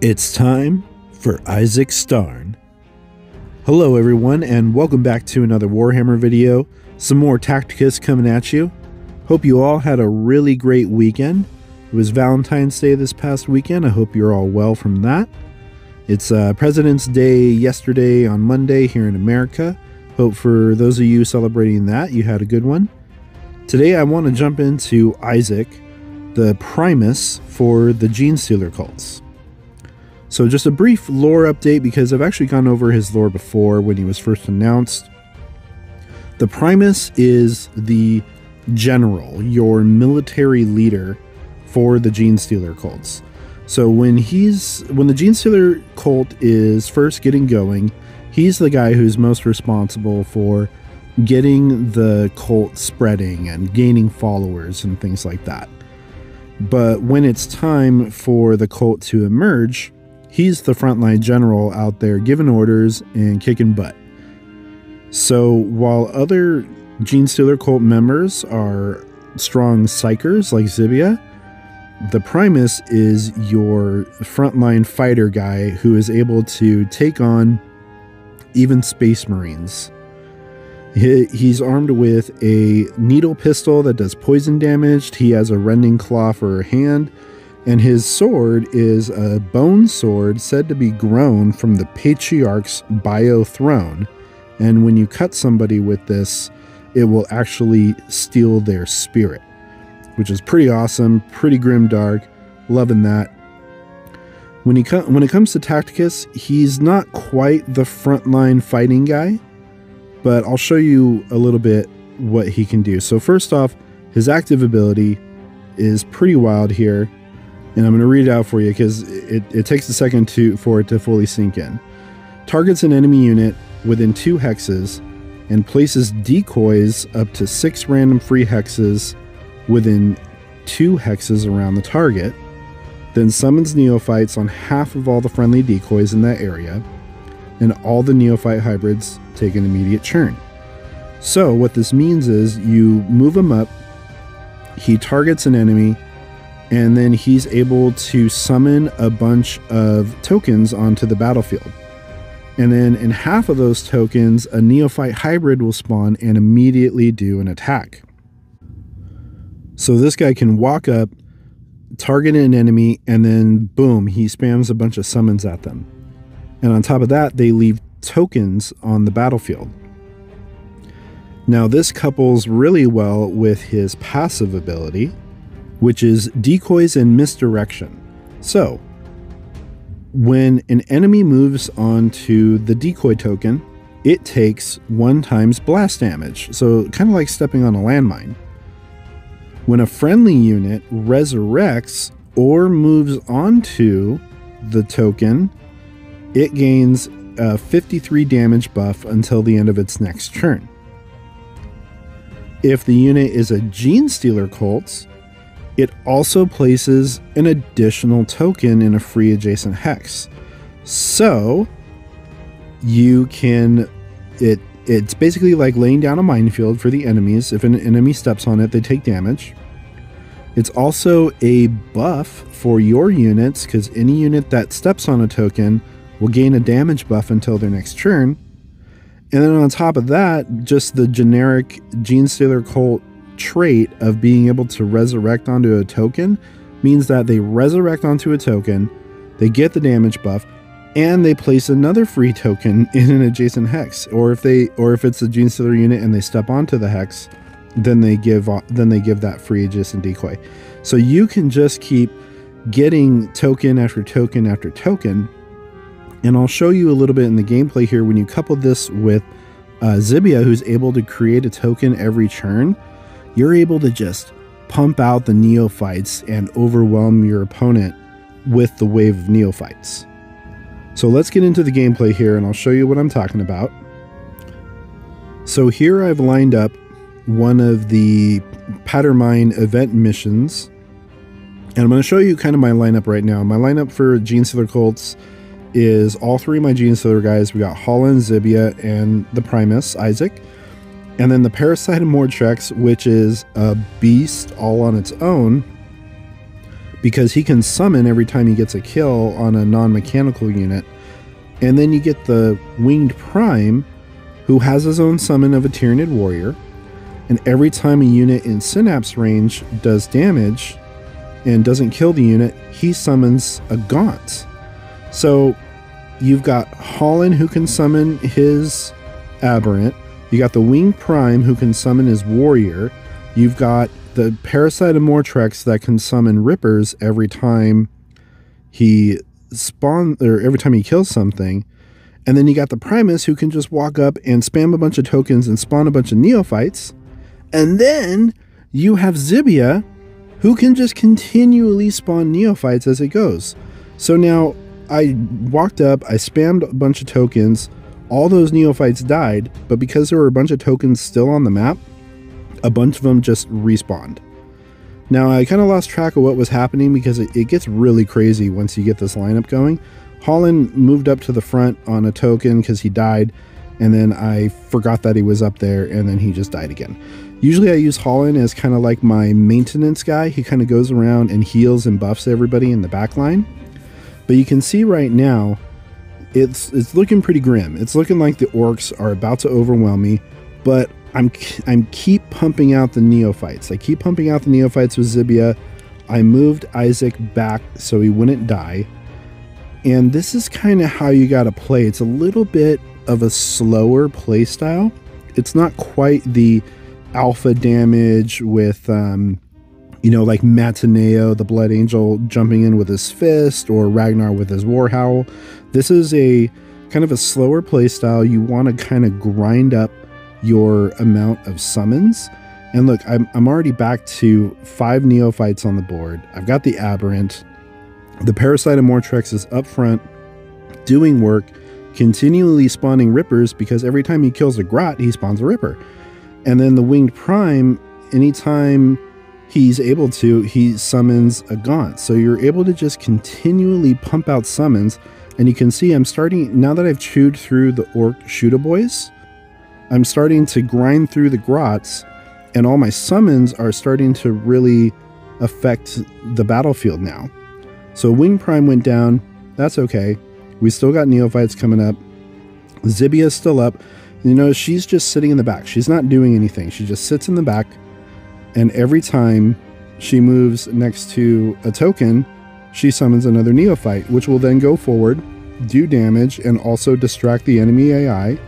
It's time for Isaak Starn. Hello everyone, and welcome back to another Warhammer video. Some more Tacticus coming at you. Hope you all had a really great weekend. It was Valentine's Day this past weekend. I hope you're all well from that. It's President's Day yesterday on Monday here in America. Hope for those of you celebrating that, you had a good one. Today I want to jump into Isaak, the Primus for the Genestealer Cults. So just a brief lore update, because I've actually gone over his lore before when he was first announced. The Primus is the general, your military leader for the Genestealer Cults. So when the Genestealer Cult is first getting going, he's the guy who's most responsible for getting the cult spreading and gaining followers and things like that. But when it's time for the cult to emerge, he's the frontline general out there giving orders and kicking butt. So while other Genestealer Cult members are strong psychers like Zibia, the Primus is your frontline fighter guy who is able to take on even Space Marines. He's armed with a needle pistol that does poison damage. He has a rending claw for a hand. And his sword is a bone sword said to be grown from the Patriarch's bio throne. And when you cut somebody with this, it will actually steal their spirit, which is pretty awesome, pretty grimdark. Loving that. When it comes to Tacticus, he's not quite the frontline fighting guy, but I'll show you a little bit what he can do. So first off, his active ability is pretty wild here. And I'm going to read it out for you because it takes a second for it to fully sink in. Targets an enemy unit within 2 hexes and places decoys up to 6 random free hexes within 2 hexes around the target. Then summons neophytes on half of all the friendly decoys in that area. And all the neophyte hybrids take an immediate churn. So what this means is you move him up, he targets an enemy, and then he's able to summon a bunch of tokens onto the battlefield. And then in half of those tokens, a neophyte hybrid will spawn and immediately do an attack. So this guy can walk up, target an enemy, and then boom, he spams a bunch of summons at them. And on top of that, they leave tokens on the battlefield. Now this couples really well with his passive ability, which is decoys and misdirection. So when an enemy moves onto the decoy token, it takes 1 times blast damage. So kind of like stepping on a landmine. When a friendly unit resurrects or moves onto the token, it gains a 53 damage buff until the end of its next turn. If the unit is a Genestealer Cult, it also places an additional token in a free adjacent hex. So you can, it's basically like laying down a minefield for the enemies. If an enemy steps on it, they take damage. It's also a buff for your units, because any unit that steps on a token will gain a damage buff until their next turn. And then on top of that, just the generic Genestealer Cult trait of being able to resurrect onto a token means that they resurrect onto a token, they get the damage buff, and they place another free token in an adjacent hex. Or if it's a Genestealer unit and they step onto the hex, then they give that free adjacent decoy. So you can just keep getting token after token after token. And I'll show you a little bit in the gameplay here. When you couple this with Zibia, who's able to create a token every turn, you're able to just pump out the neophytes and overwhelm your opponent with the wave of neophytes. So let's get into the gameplay here, and I'll show you what I'm talking about. So here I've lined up one of the Pattermine event missions, and I'm going to show you kind of my lineup right now. My lineup for Genestealer Cults is all 3 of my Genestealer guys. We got Holland, Zibia, and the Primus, Isaak. And then the Parasite and Mordtrex, which is a beast all on its own. because he can summon every time he gets a kill on a non-mechanical unit. And then you get the Winged Prime, who has his own summon of a Tyranid Warrior. And every time a unit in Synapse range does damage and doesn't kill the unit, he summons a Gaunt. So you've got Holland, who can summon his Aberrant. You got the Winged Prime, who can summon his Warrior. You've got the Parasite of Mortrex that can summon Rippers every time he every time he kills something. And then you got the Primus, who can just walk up and spam a bunch of tokens and spawn a bunch of Neophytes. And then you have Zibia, who can just continually spawn Neophytes as it goes. So now I walked up, I spammed a bunch of tokens, all those Neophytes died, but because there were a bunch of tokens still on the map, a bunch of them just respawned. Now I kind of lost track of what was happening because it gets really crazy once you get this lineup going. Holland moved up to the front on a token because he died, and then I forgot that he was up there, and then he just died again. Usually I use Holland as kind of like my maintenance guy. He kind of goes around and heals and buffs everybody in the back line. But you can see right now, it's looking pretty grim. It's looking like the orcs are about to overwhelm me, but I'm keep pumping out the Neophytes. I keep pumping out the Neophytes with Zibia. I moved Isaak back so he wouldn't die. And this is kind of how you got to play. It's a little bit of a slower play style. It's not quite the alpha damage with, you know, like Matineo, the Blood Angel, jumping in with his fist, or Ragnar with his War Howl. This is a kind of a slower play style. You want to kind of grind up your amount of summons. And look, I'm already back to 5 Neophytes on the board. I've got the Aberrant. The Parasite of Mortrex is up front, doing work, continually spawning Rippers, because every time he kills a Grot, he spawns a Ripper. And then the Winged Prime, anytime he's able to, he summons a Gaunt. So you're able to just continually pump out summons. And you can see I'm starting, now that I've chewed through the Orc Shootaboys, I'm starting to grind through the Grots, and all my summons are starting to really affect the battlefield now. So Winged Prime went down. That's okay. We still got Neophytes coming up. Zibia's still up. You know, she's just sitting in the back. She's not doing anything. She just sits in the back, and every time she moves next to a token, she summons another Neophyte, which will then go forward, do damage, and also distract the enemy AI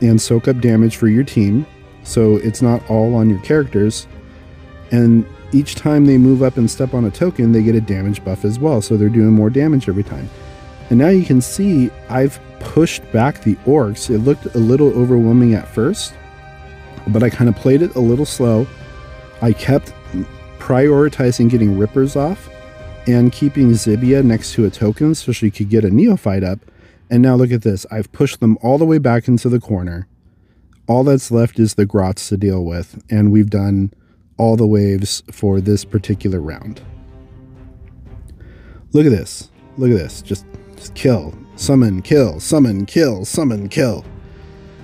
and soak up damage for your team, so it's not all on your characters. And each time they move up and step on a token, they get a damage buff as well, so they're doing more damage every time. And now you can see I've pushed back the orcs. It looked a little overwhelming at first, but I kind of played it a little slow. I kept prioritizing getting Rippers off and keeping Zibia next to a token so she could get a Neophyte up. And now look at this. I've pushed them all the way back into the corner. All that's left is the Grots to deal with, and we've done all the waves for this particular round. Look at this. Look at this. Just kill, summon, kill, summon, kill, summon, kill.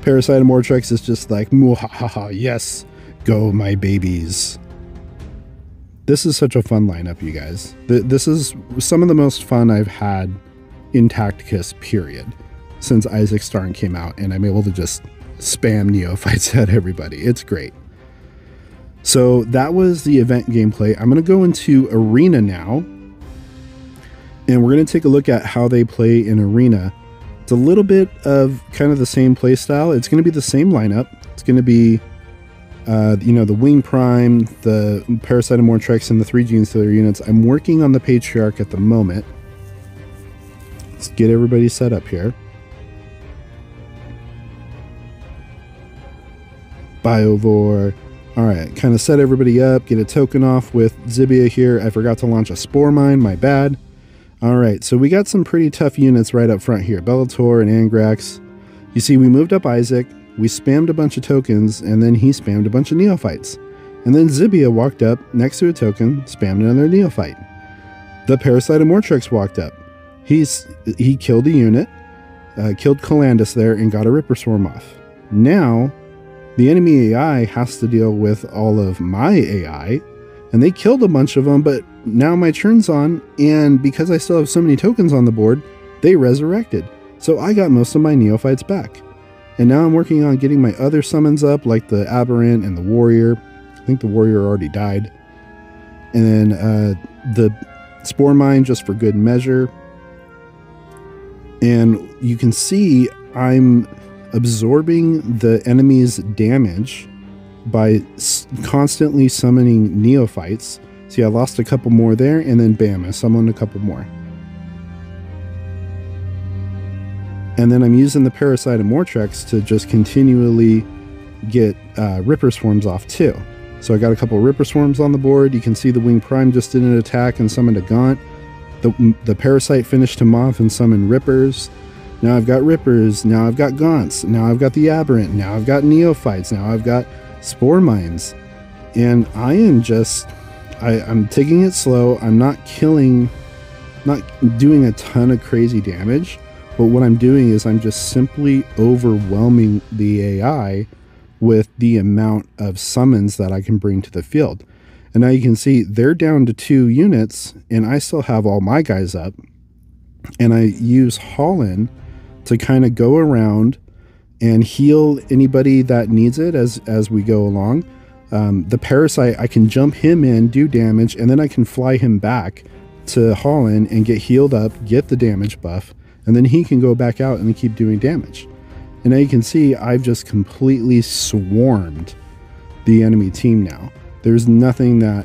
Parasite of Mortrex is just like, muhahaha, yes, go my babies. This is such a fun lineup, you guys. This is some of the most fun I've had in Tacticus, period, since Isaak Starn came out, and I'm able to just spam Neophytes at everybody. It's great. So that was the event gameplay. I'm going to go into Arena now, and we're going to take a look at how they play in Arena. It's a little bit of kind of the same play style. It's going to be the same lineup. It's going to be, you know, the Winged Prime, the Parasite of Mortrex, and the 3 Genestealer units. I'm working on the Patriarch at the moment. Let's get everybody set up here. Biovore. Alright, kind of set everybody up, get a token off with Zibia here. I forgot to launch a Spore Mine, my bad. Alright, so we got some pretty tough units right up front here. Bellator and Angrax. You see, we moved up Isaak, we spammed a bunch of tokens, and then he spammed a bunch of Neophytes. And then Zibia walked up next to a token, spammed another Neophyte. The Parasite of Mortrex walked up. He killed a unit, killed Calandus there, and got a Ripper Swarm off. Now, the enemy AI has to deal with all of my AI, And they killed a bunch of them, but now my turn's on, and because I still have so many tokens on the board, they resurrected. So I got most of my neophytes back. And now I'm working on getting my other summons up, like the Aberrant and the Warrior. I think the Warrior already died. And then the Spore Mine, just for good measure. And you can see I'm absorbing the enemy's damage by constantly summoning neophytes. See, I lost a couple more there, and then bam, I summoned a couple more. And then I'm using the Parasite and Mortrex to just continually get Ripper Swarms off too. So I got a couple Ripper Swarms on the board. You can see the Wing Prime just did an attack and summoned a Gaunt. The Parasite finished him off and summoned Rippers. Now I've got Rippers. Now I've got Gaunts. Now I've got the Aberrant. Now I've got Neophytes. Now I've got Spore Mines. And I am just... I'm taking it slow. I'm not killing... not doing a ton of crazy damage. But what I'm doing is I'm just simply overwhelming the AI with the amount of summons that I can bring to the field. And now you can see they're down to 2 units, and I still have all my guys up. And I use Holland to kind of go around and heal anybody that needs it as we go along. The Parasite, I can jump him in, do damage, and then I can fly him back to Holland and get healed up, get the damage buff, and then he can go back out and keep doing damage. And now you can see I've just completely swarmed the enemy team now. There's nothing that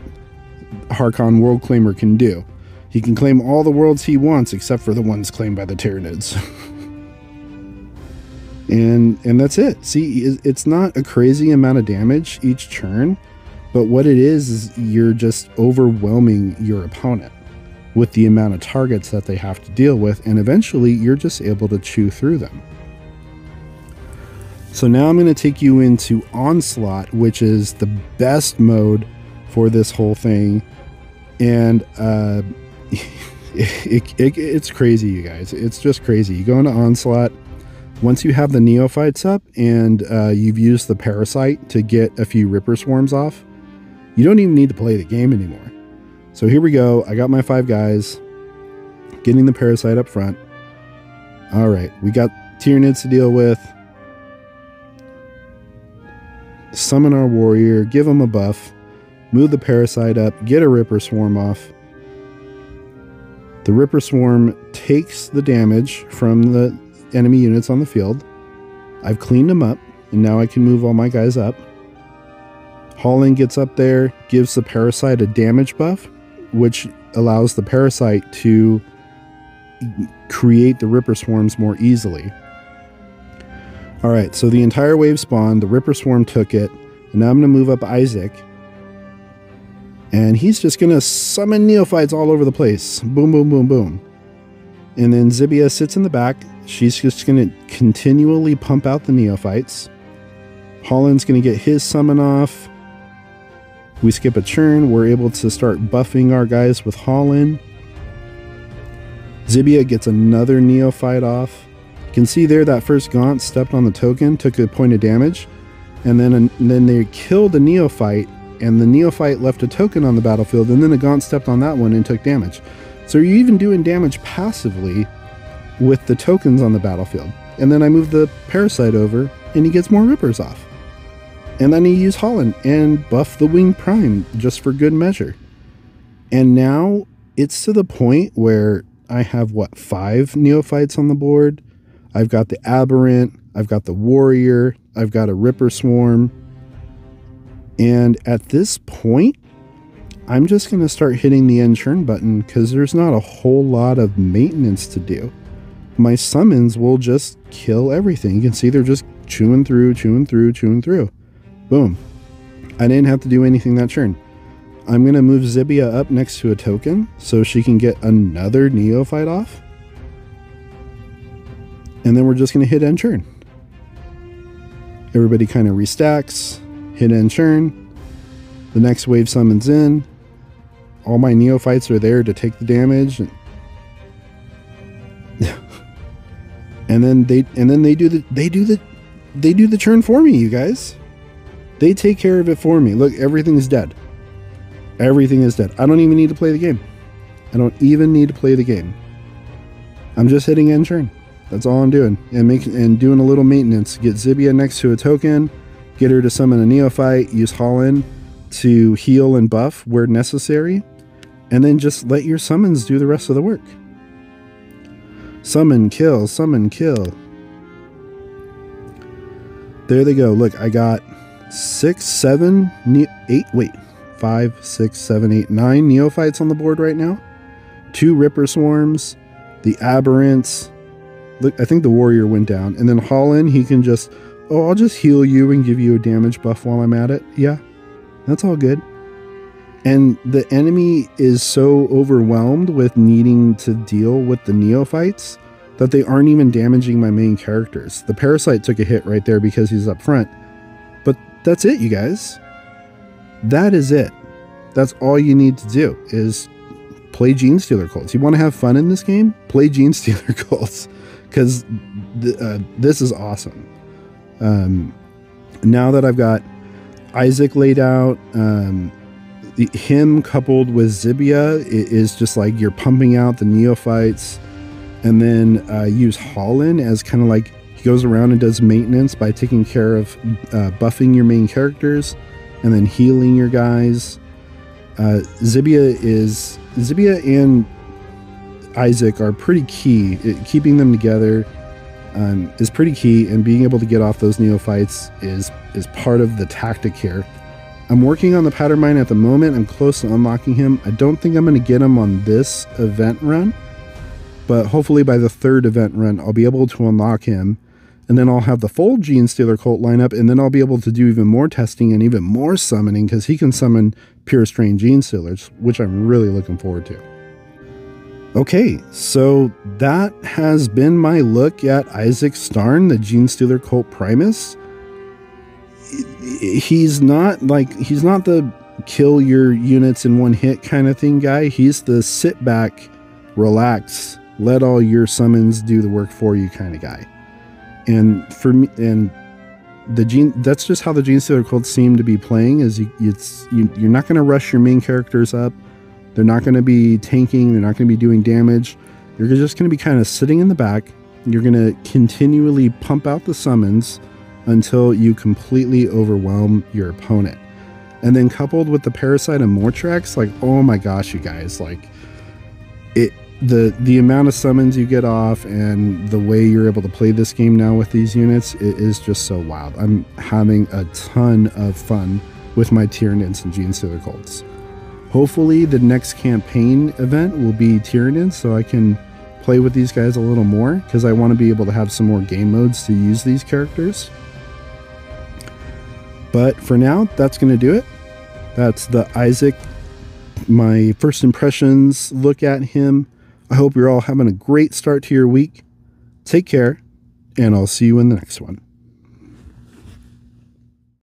Harkon World Claimer can do. He can claim all the worlds he wants except for the ones claimed by the Tyranids. and that's it. See, it's not a crazy amount of damage each turn, but what it is you're just overwhelming your opponent with the amount of targets that they have to deal with, and eventually you're just able to chew through them. So now I'm going to take you into Onslaught, which is the best mode for this whole thing. And it's crazy, you guys. It's just crazy. You go into Onslaught. Once you have the Neophytes up and you've used the Parasite to get a few Ripper Swarms off, you don't even need to play the game anymore. So here we go. I got my 5 guys, getting the Parasite up front. All right, we got Tyranids to deal with. Summon our Warrior, give him a buff, move the Parasite up, get a Ripper Swarm off. The Ripper Swarm takes the damage from the enemy units on the field. I've cleaned them up, and now I can move all my guys up. Holland gets up there, gives the Parasite a damage buff, which allows the Parasite to create the Ripper Swarms more easily. Alright, so the entire wave spawned, the Ripper Swarm took it, and now I'm going to move up Isaak. And he's just going to summon Neophytes all over the place. Boom, boom, boom, boom. And then Zibia sits in the back. She's just going to continually pump out the Neophytes. Holland's going to get his summon off. We skip a turn. We're able to start buffing our guys with Holland. Zibia gets another Neophyte off. You can see there that first Gaunt stepped on the token, took a point of damage, and then they killed a Neophyte, and the Neophyte left a token on the battlefield, and then the Gaunt stepped on that one and took damage. So you're even doing damage passively with the tokens on the battlefield. And then I move the Parasite over, and he gets more Rippers off. And then you use Holland and buff the Wing Prime just for good measure. And now it's to the point where I have, what, 5 Neophytes on the board? I've got the Aberrant, I've got the Warrior, I've got a Ripper Swarm. And at this point, I'm just going to start hitting the end turn button because there's not a whole lot of maintenance to do. My summons will just kill everything. You can see they're just chewing through, chewing through, chewing through. Boom. I didn't have to do anything that turn. I'm going to move Zibia up next to a token so she can get another Neophyte off. And then we're just going to hit end turn. Everybody kind of restacks, hit end turn. The next wave summons in. All my Neophytes are there to take the damage. And then they do the churn for me, you guys. They take care of it for me. Look, everything's dead. Everything is dead. I don't even need to play the game. I don't even need to play the game. I'm just hitting end turn. That's all I'm doing. And doing a little maintenance. Get Zibia next to a token. Get her to summon a neophyte. Use Holland to heal and buff where necessary. And then just let your summons do the rest of the work. Summon, kill, summon, kill. There they go. Look, I got 6, 7, 8, wait. 5, 6, 7, 8, 9 neophytes on the board right now. 2 Ripper Swarms. The Aberrants. Look, I think the Warrior went down. And then Holland, he can just, oh, I'll just heal you and give you a damage buff while I'm at it. Yeah, that's all good. And the enemy is so overwhelmed with needing to deal with the neophytes that they aren't even damaging my main characters. The Parasite took a hit right there because he's up front. But that's it, you guys. That is it. That's all you need to do is play Genestealer Cults. You want to have fun in this game? Play Genestealer Cults. Because this is awesome. Now that I've got Isaak laid out, him coupled with Zibia is just like you're pumping out the neophytes, and then use Holland as kind of like he goes around and does maintenance by taking care of buffing your main characters and then healing your guys. Zibia and Isaak are pretty key. Keeping them together is pretty key, and being able to get off those neophytes is part of the tactic here. I'm working on the Pattern Mine at the moment. I'm close to unlocking him. I don't think I'm going to get him on this event run, but hopefully by the 3rd event run, I'll be able to unlock him, and then I'll have the full Genestealer Cult lineup, and then I'll be able to do even more testing and even more summoning, because he can summon Pure Strain Genestealers, which I'm really looking forward to. Okay, so that has been my look at Isaak Starn, the Genestealer Cult Primus. He's not the kill your units in one hit kind of thing guy. He's the sit back, relax, let all your summons do the work for you kind of guy. And for me, that's just how the Genestealer Cults seem to be playing. Is you're not going to rush your main characters up. They're not going to be tanking. They're not going to be doing damage. You're just going to be kind of sitting in the back. You're going to continually pump out the summons until you completely overwhelm your opponent. And then coupled with the Parasite and Mortrax, like, oh my gosh, you guys, like the amount of summons you get off and the way you're able to play this game now with these units, it is just so wild. I'm having a ton of fun with my Tyranids and Genestealer Cults. Hopefully the next campaign event will be Tyranids, so I can play with these guys a little more, because I want to be able to have some more game modes to use these characters. But for now, that's going to do it. That's the Isaak, my first impressions look at him. I hope you're all having a great start to your week. Take care, and I'll see you in the next one.